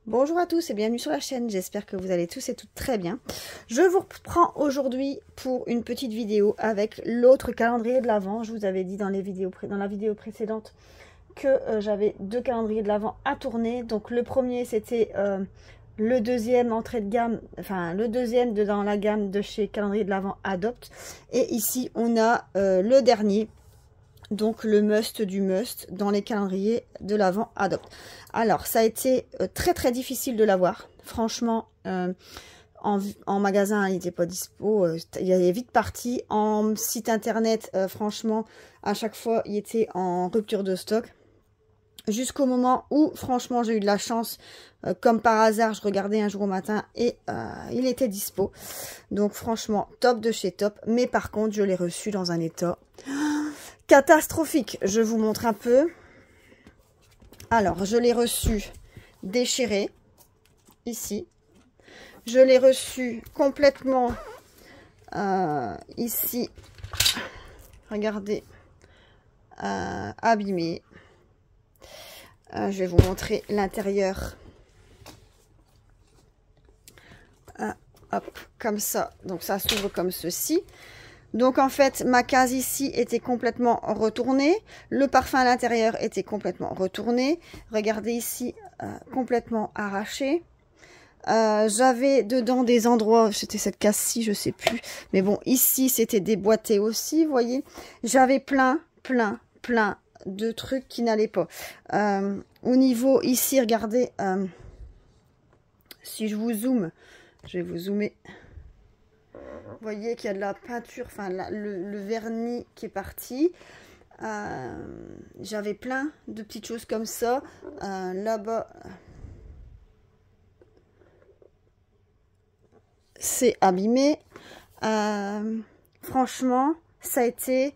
Bonjour à tous et bienvenue sur la chaîne, j'espère que vous allez tous et toutes très bien. Je vous reprends aujourd'hui pour une petite vidéo avec l'autre calendrier de l'Avent. Je vous avais dit dans la vidéo précédente que j'avais deux calendriers de l'Avent à tourner. Donc le premier c'était le deuxième entrée de gamme, enfin le deuxième dans la gamme de chez Calendrier de l'Avent Adopt. Et ici on a le dernier. Donc le must du must dans les calendriers de l'Avent Adopt. Alors ça a été très difficile de l'avoir. Franchement, en magasin il n'était pas dispo. Il est vite parti. En site internet, franchement, à chaque fois il était en rupture de stock. Jusqu'au moment où franchement j'ai eu de la chance. Comme par hasard, je regardais un jour au matin et il était dispo. Donc franchement, top de chez top. Mais par contre, je l'ai reçu dans un état catastrophique. Je vous montre un peu. Alors, je l'ai reçu déchiré, ici. Je l'ai reçu complètement ici. Regardez, abîmé. Je vais vous montrer l'intérieur. Hop, comme ça. Donc, ça s'ouvre comme ceci. Donc en fait, ma case ici était complètement retournée. Le parfum à l'intérieur était complètement retourné. Regardez ici, complètement arraché. J'avais dedans des endroits, c'était cette case-ci, je sais plus. Mais bon, ici, c'était déboîté aussi, vous voyez. J'avais plein de trucs qui n'allaient pas. Au niveau ici, regardez, si je vous zoome, je vais vous zoomer. Vous voyez qu'il y a de la peinture, enfin le vernis qui est parti. J'avais plein de petites choses comme ça. Là-bas, c'est abîmé. Franchement, ça a été...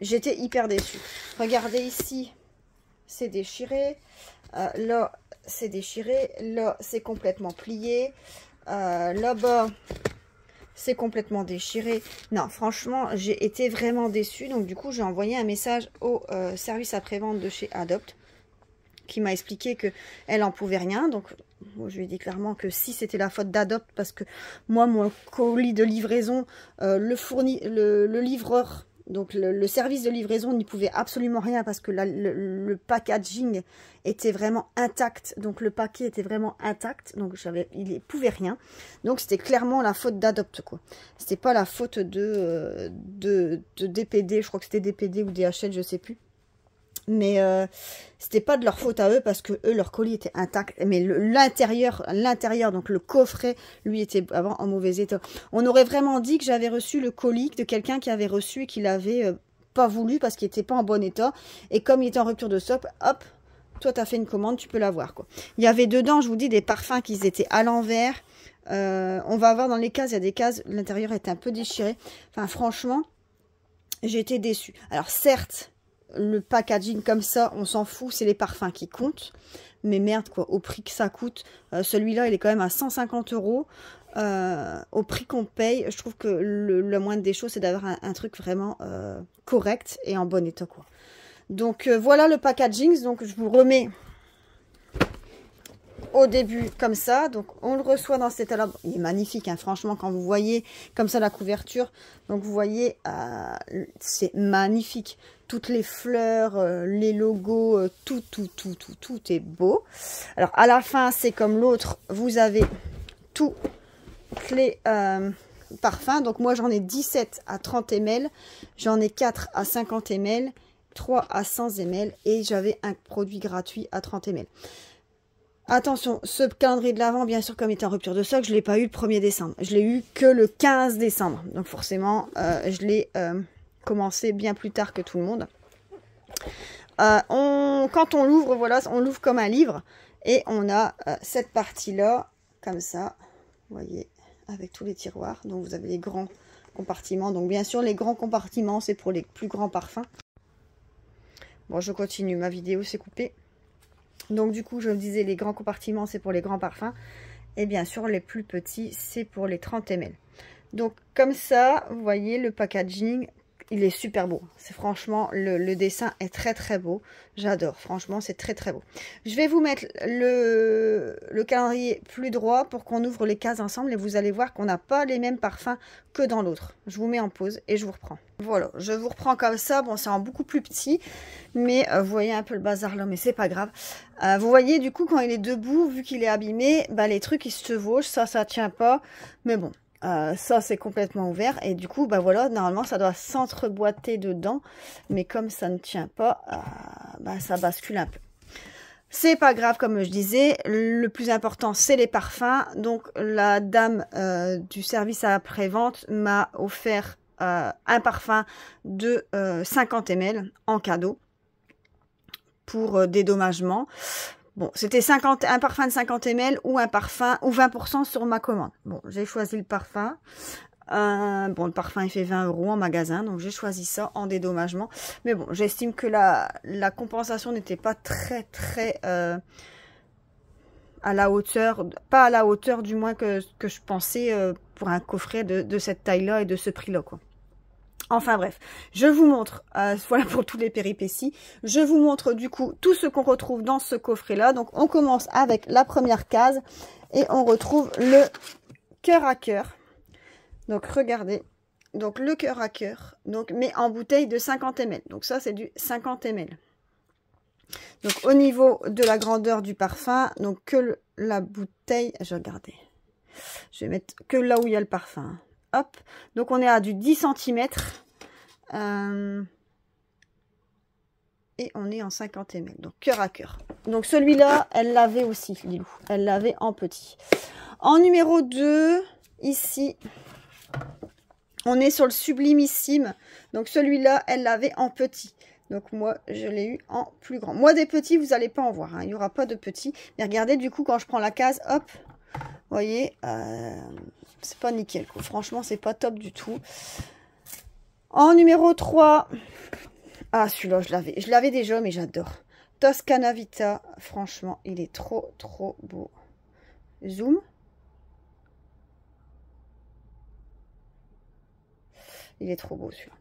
J'étais hyper déçue. Regardez ici, c'est déchiré. Là, c'est déchiré. Là, c'est complètement plié. Là-bas, c'est complètement déchiré. Non, franchement, j'ai été vraiment déçue. Donc, du coup, j'ai envoyé un message au service après-vente de chez Adopt qui m'a expliqué qu'elle n'en pouvait rien. Donc, moi, je lui ai dit clairement que si c'était la faute d'Adopt, parce que moi, mon colis de livraison, le livreur... Donc le service de livraison n'y pouvait absolument rien parce que le packaging était vraiment intact. Donc le paquet était vraiment intact. Donc il ne pouvait rien. Donc c'était clairement la faute d'Adopt, quoi. C'était pas la faute de DPD. Je crois que c'était DPD ou DHL, je sais plus. Mais c'était pas de leur faute à eux parce que eux, leur colis était intact. Mais l'intérieur, donc le coffret, lui était vraiment en mauvais état. On aurait vraiment dit que j'avais reçu le colis de quelqu'un qui avait reçu et qui l'avait pas voulu parce qu'il était pas en bon état. Et comme il était en rupture de stock, hop, toi tu as fait une commande, tu peux l'avoir, quoi. Il y avait dedans, je vous dis, des parfums qui étaient à l'envers. On va avoir dans les cases, il y a des cases, l'intérieur est un peu déchiré. Enfin, franchement, j'ai été déçue. Alors certes, le packaging comme ça, on s'en fout, c'est les parfums qui comptent. Mais merde, quoi, au prix que ça coûte, celui-là, il est quand même à 150 €. Au prix qu'on paye, je trouve que le moindre des choses, c'est d'avoir un truc vraiment correct et en bon état, quoi. Donc, voilà le packaging. Donc, je vous remets au début comme ça. Donc, on le reçoit dans cet état-là. Il est magnifique, hein, franchement, quand vous voyez comme ça la couverture. Donc, vous voyez, c'est magnifique. Toutes les fleurs, les logos, tout est beau. Alors, à la fin, c'est comme l'autre. Vous avez tous les parfums. Donc, moi, j'en ai 17 à 30 ml. J'en ai 4 à 50 ml. 3 à 100 ml. Et j'avais un produit gratuit à 30 ml. Attention, ce calendrier de l'Avent, bien sûr, comme il était en rupture de stock, je ne l'ai pas eu le 1er décembre. Je l'ai eu que le 15 décembre. Donc, forcément, je l'ai... commencer bien plus tard que tout le monde. Quand on l'ouvre, voilà, on l'ouvre comme un livre et on a cette partie-là, comme ça, vous voyez, avec tous les tiroirs. Donc vous avez les grands compartiments. Donc bien sûr, les grands compartiments, c'est pour les plus grands parfums. Bon, je continue, ma vidéo s'est coupée. Donc du coup, je vous disais, les grands compartiments, c'est pour les grands parfums. Et bien sûr, les plus petits, c'est pour les 30 ml. Donc comme ça, vous voyez le packaging Il est super beau. C'est franchement, le dessin est très très beau. J'adore. Franchement, c'est très très beau. Je vais vous mettre le calendrier plus droit pour qu'on ouvre les cases ensemble. Et vous allez voir qu'on n'a pas les mêmes parfums que dans l'autre. Je vous mets en pause et je vous reprends. Voilà, je vous reprends comme ça. Bon, c'est en beaucoup plus petit. Mais vous voyez un peu le bazar là, mais c'est pas grave. Vous voyez, du coup, quand il est debout, vu qu'il est abîmé, bah, les trucs, ils se chevauchent. Ça tient pas. Mais bon. Ça c'est complètement ouvert et du coup bah voilà, normalement ça doit s'entreboîter dedans, mais comme ça ne tient pas, bah ça bascule un peu. C'est pas grave, comme je disais, le plus important c'est les parfums. Donc la dame du service à après-vente m'a offert un parfum de 50 ml en cadeau pour dédommagement. Bon, c'était un parfum de 50 ml ou un parfum ou 20% sur ma commande. Bon, j'ai choisi le parfum. Bon, le parfum, il fait 20 € en magasin, donc j'ai choisi ça en dédommagement. Mais bon, j'estime que la compensation n'était pas très à la hauteur, pas à la hauteur du moins que je pensais pour un coffret de cette taille-là et de ce prix-là, quoi. Enfin bref, je vous montre, voilà pour toutes les péripéties, je vous montre du coup tout ce qu'on retrouve dans ce coffret-là. Donc on commence avec la première case et on retrouve le cœur à cœur. Donc regardez, donc le cœur à cœur, donc mais en bouteille de 50 ml. Donc ça c'est du 50 ml. Donc au niveau de la grandeur du parfum, donc que la bouteille, je vais regarder, je vais mettre que là où il y a le parfum. Hop, donc on est à du 10 cm et on est en 50 ml, donc cœur à cœur. Donc celui-là, elle l'avait aussi, Lilou, elle l'avait en petit. En numéro 2, ici, on est sur le sublimissime, donc celui-là, elle l'avait en petit. Donc moi, je l'ai eu en plus grand. Moi, des petits, vous n'allez pas en voir, hein. Il n'y aura pas de petits. Mais regardez, du coup, quand je prends la case, hop, vous voyez, c'est pas nickel, quoi. Franchement, c'est pas top du tout. En numéro 3, ah, celui-là, je l'avais déjà, mais j'adore. Toscana Vita, franchement, il est trop beau. Zoom. Il est trop beau, celui-là.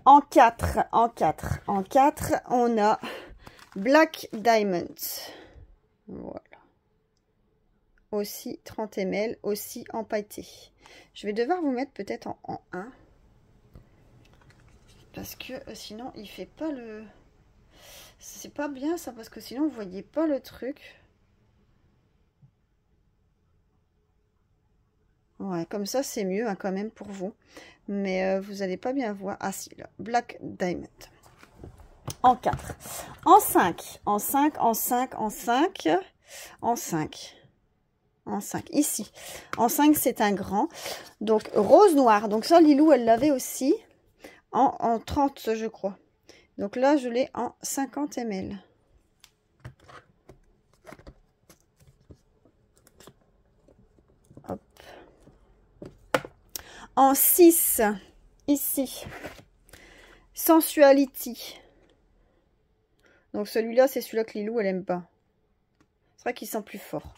En 4, on a Black Diamond. Voilà. Aussi 30 ml, aussi empailleté. Je vais devoir vous mettre peut-être en 1. Parce que sinon, il fait pas le... C'est pas bien ça, parce que sinon, vous voyez pas le truc. Ouais, comme ça, c'est mieux hein, quand même pour vous. Mais vous n'allez pas bien voir. Ah si, là, Black Diamond. En 4. En 5. En 5, en 5, en 5. En 5. En 5. Ici. En 5, c'est un grand. Donc, rose noir. Donc ça, Lilou, elle l'avait aussi. En 30, je crois. Donc là, je l'ai en 50 ml. Hop. En 6, ici, Sensuality. Donc celui-là, c'est celui-là que Lilou, elle aime pas. C'est vrai qu'il sent plus fort.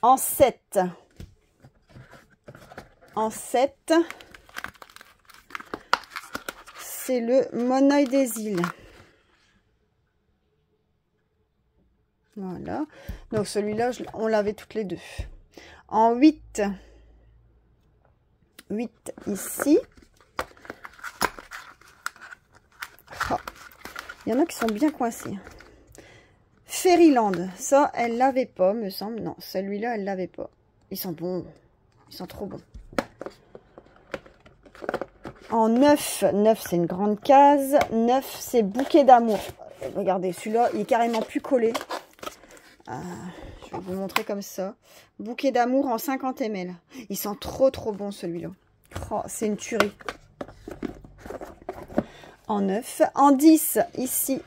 En 7. En 7. C'est le Monoeil des îles. Voilà. Donc celui-là, on l'avait toutes les deux. En 8. 8 ici. Oh. Il y en a qui sont bien coincés. Fairyland. Ça, elle l'avait pas, me semble. Non, celui-là, elle l'avait pas. Ils sont bons. Ils sont trop bons. En 9, 9 c'est une grande case. 9 c'est Bouquet d'amour. Regardez, celui-là, il est carrément plus collé. Je vais vous montrer comme ça. Bouquet d'amour en 50 ml. Il sent trop bon celui-là. Oh, c'est une tuerie. En 9. En 10, ici,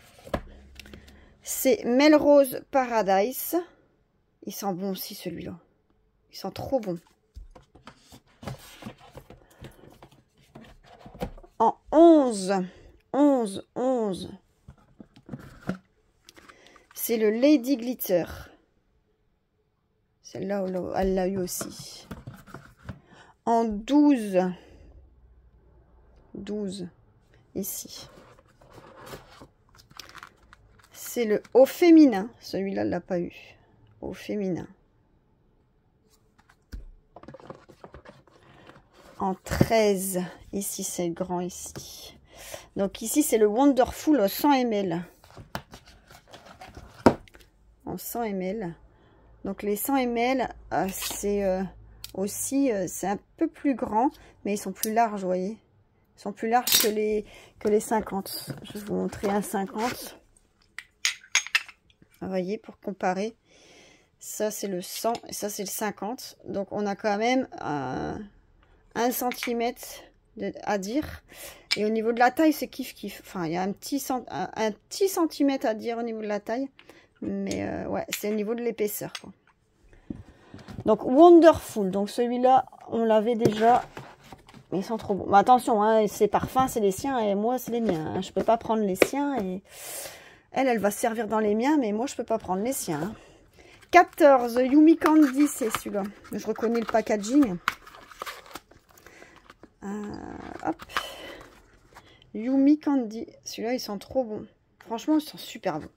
c'est Melrose Paradise. Il sent bon aussi celui-là. Il sent trop bon. En 11, 11, 11, c'est le Lady Glitter. Celle-là, elle l'a eu aussi. en 12. 12 ici. C'est le au féminin. Celui-là, ne l'a pas eu. Au féminin. En 13. Ici, c'est le grand ici. Donc ici, c'est le Wonderful 100 ml. En 100 ml. Donc les 100 ml, c'est aussi, c'est un peu plus grand, mais ils sont plus larges, vous voyez. Ils sont plus larges que les 50. Je vais vous montrer un 50. Vous voyez, pour comparer. Ça, c'est le 100 et ça, c'est le 50. Donc, on a quand même 1 cm à dire. Et au niveau de la taille, c'est kiff-kiff. Enfin, il y a un petit centimètre à dire au niveau de la taille. Mais ouais, c'est au niveau de l'épaisseur, quoi. Donc, Wonderful. Donc, celui-là, on l'avait déjà. Ils sont trop bons. Mais attention, hein, ces parfums, c'est les siens et moi, c'est les miens. Hein. Je peux pas prendre les siens et... Elle va se servir dans les miens, mais moi, je peux pas prendre les siens. Hein. 14, Yumi Candy, c'est celui-là. Je reconnais le packaging. Hop. Yumi Candy. Celui-là, ils sont trop bons. Franchement, ils sont super bons.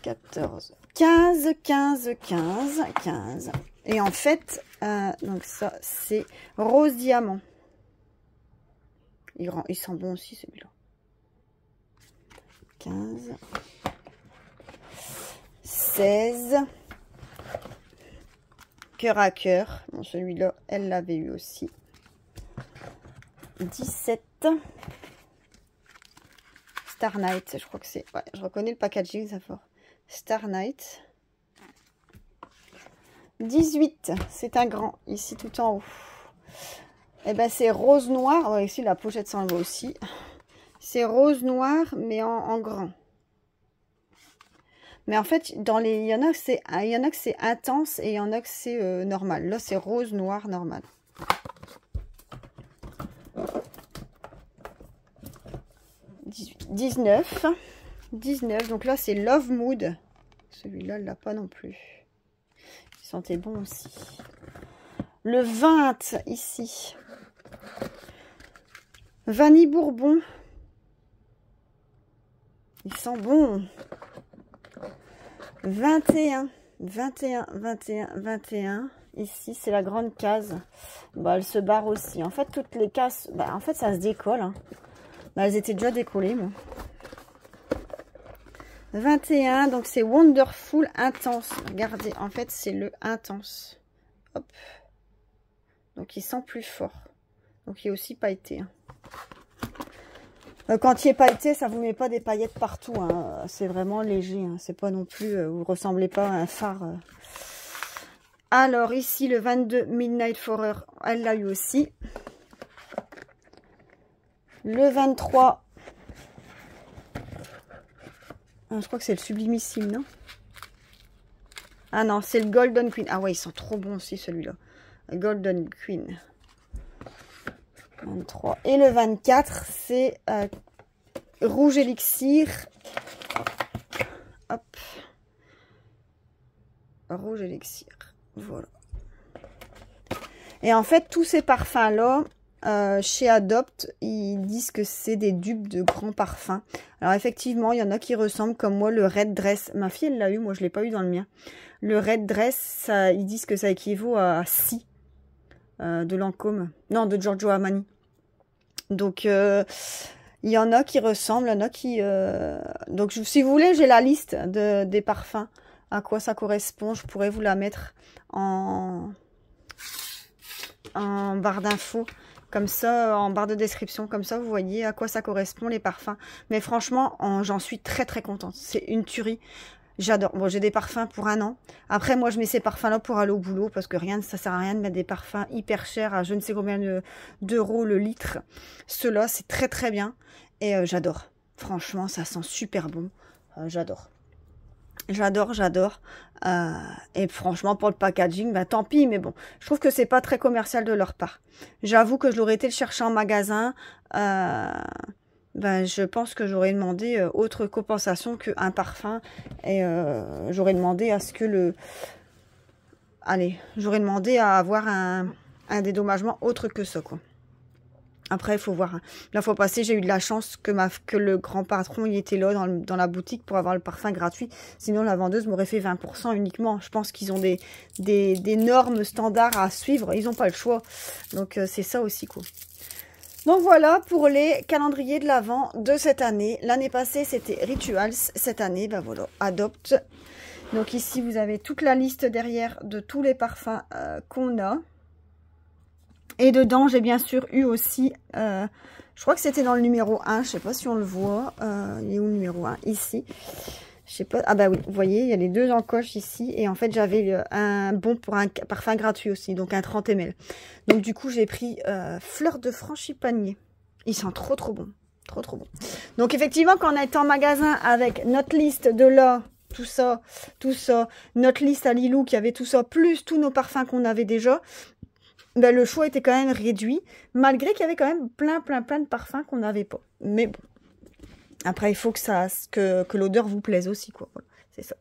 14. 15, 15, 15, 15. Et en fait, donc ça, c'est rose diamant. Il sent bon aussi, celui-là. 15, 16, cœur à cœur. Bon, celui-là, elle l'avait eu aussi. 17, Star Night. Je crois que c'est... Ouais, je reconnais le packaging, ça fort. Star Night. 18, c'est un grand, ici tout en haut. Et ben c'est rose noir. Ouais, ici, la pochette s'en va aussi. C'est rose noir, mais en grand. Mais en fait, il y en a que c'est intense et il y en a que c'est normal. Là, c'est rose noir normal. « 19. 19. Donc là, c'est Love Mood. Celui-là, il l'a pas non plus. Il sentait bon aussi. Le 20, ici. Vanille Bourbon. Il sent bon. 21, 21, 21, 21. Ici, c'est la grande case. Bah, elle se barre aussi. En fait, toutes les cases, bah, en fait, ça se décolle. Hein. Bah, elles étaient déjà décollées, moi. 21, donc c'est Wonderful Intense. Regardez, en fait, c'est le Intense. Hop. Donc, il sent plus fort. Donc, il est aussi pailleté. Hein. Quand il est pailleté, ça vous met pas des paillettes partout. Hein. C'est vraiment léger. Hein. C'est pas non plus... vous ressemblez pas à un phare. Alors, ici, le 22 Midnight Forer, elle l'a eu aussi. Le 23... je crois que c'est le Sublimissime, non? Ah non, c'est le Golden Queen. Ah ouais, ils sont trop bons aussi, celui-là. Golden Queen. 23. Et le 24, c'est Rouge Élixir. Hop. Rouge Élixir. Voilà. Et en fait, tous ces parfums-là, chez Adopt, ils disent que c'est des dupes de grands parfums. Alors effectivement, il y en a qui ressemblent comme moi, le Red Dress. Ma fille, elle l'a eu, moi je ne l'ai pas eu dans le mien. Le Red Dress, ça, ils disent que ça équivaut à 6 de Lancôme. Non, de Giorgio Armani. Donc, il y en a qui ressemblent, il y en a qui... Donc, si vous voulez, j'ai la liste des parfums. À quoi ça correspond, je pourrais vous la mettre en barre d'infos. Comme ça, en barre de description. Comme ça, vous voyez à quoi ça correspond, les parfums. Mais franchement, j'en suis très, très contente. C'est une tuerie. J'adore. Bon, j'ai des parfums pour 1 an. Après, moi, je mets ces parfums-là pour aller au boulot parce que ça sert à rien de mettre des parfums hyper chers à je ne sais combien d'euros le litre. Ceux-là, c'est très, très bien. Et j'adore. Franchement, ça sent super bon. J'adore. J'adore, j'adore. Et franchement, pour le packaging, bah, tant pis. Mais bon, je trouve que c'est pas très commercial de leur part. J'avoue que je l'aurais été le chercher en magasin. Ben, je pense que j'aurais demandé autre compensation qu'un parfum. Et j'aurais demandé à ce que allez, j'aurais demandé à avoir un dédommagement autre que ça, quoi. Après, il faut voir. La fois passée, j'ai eu de la chance que le grand patron il était là dans la boutique pour avoir le parfum gratuit. Sinon, la vendeuse m'aurait fait 20% uniquement. Je pense qu'ils ont des normes standards à suivre. Ils n'ont pas le choix. Donc, c'est ça aussi, quoi. Donc, voilà pour les calendriers de l'Avent de cette année. L'année passée, c'était Rituals. Cette année, ben voilà, Adopt. Donc, ici, vous avez toute la liste derrière de tous les parfums qu'on a. Et dedans, j'ai bien sûr eu aussi, je crois que c'était dans le numéro 1, je sais pas si on le voit, il est où le numéro 1? Ici, je sais pas, ah bah oui, vous voyez, il y a les deux encoches ici, et en fait, j'avais un bon pour un parfum gratuit aussi, donc un 30 ml. Donc du coup, j'ai pris Fleur de Frangipanier. Il sent trop bon, trop bon. Donc effectivement, quand on est en magasin avec notre liste de là, tout ça, notre liste à Lilou qui avait tout ça, plus tous nos parfums qu'on avait déjà, ben, le choix était quand même réduit, malgré qu'il y avait quand même plein de parfums qu'on n'avait pas. Mais bon, après, il faut que l'odeur vous plaise aussi, quoi. Voilà, c'est ça.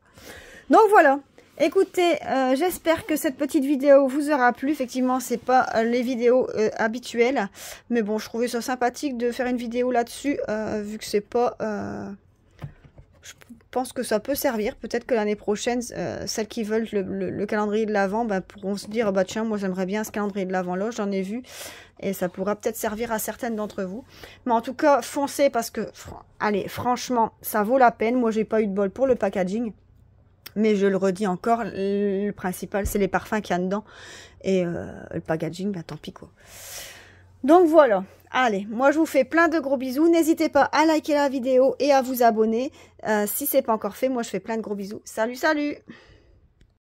Donc voilà, écoutez, j'espère que cette petite vidéo vous aura plu. Effectivement, c'est pas les vidéos habituelles, mais bon, je trouvais ça sympathique de faire une vidéo là-dessus, vu que c'est pas... je pense que ça peut servir. Peut-être que l'année prochaine, celles qui veulent le calendrier de l'Avent ben, pourront se dire, bah tiens, moi j'aimerais bien ce calendrier de l'Avent là, j'en ai vu. Et ça pourra peut-être servir à certaines d'entre vous. Mais en tout cas, foncez parce que, allez, franchement, ça vaut la peine. Moi, j'ai pas eu de bol pour le packaging. Mais je le redis encore, le principal, c'est les parfums qu'il y a dedans. Et le packaging, ben tant pis quoi. Donc voilà. Allez, moi je vous fais plein de gros bisous. N'hésitez pas à liker la vidéo et à vous abonner. Si c'est pas encore fait, moi je fais plein de gros bisous. Salut, salut!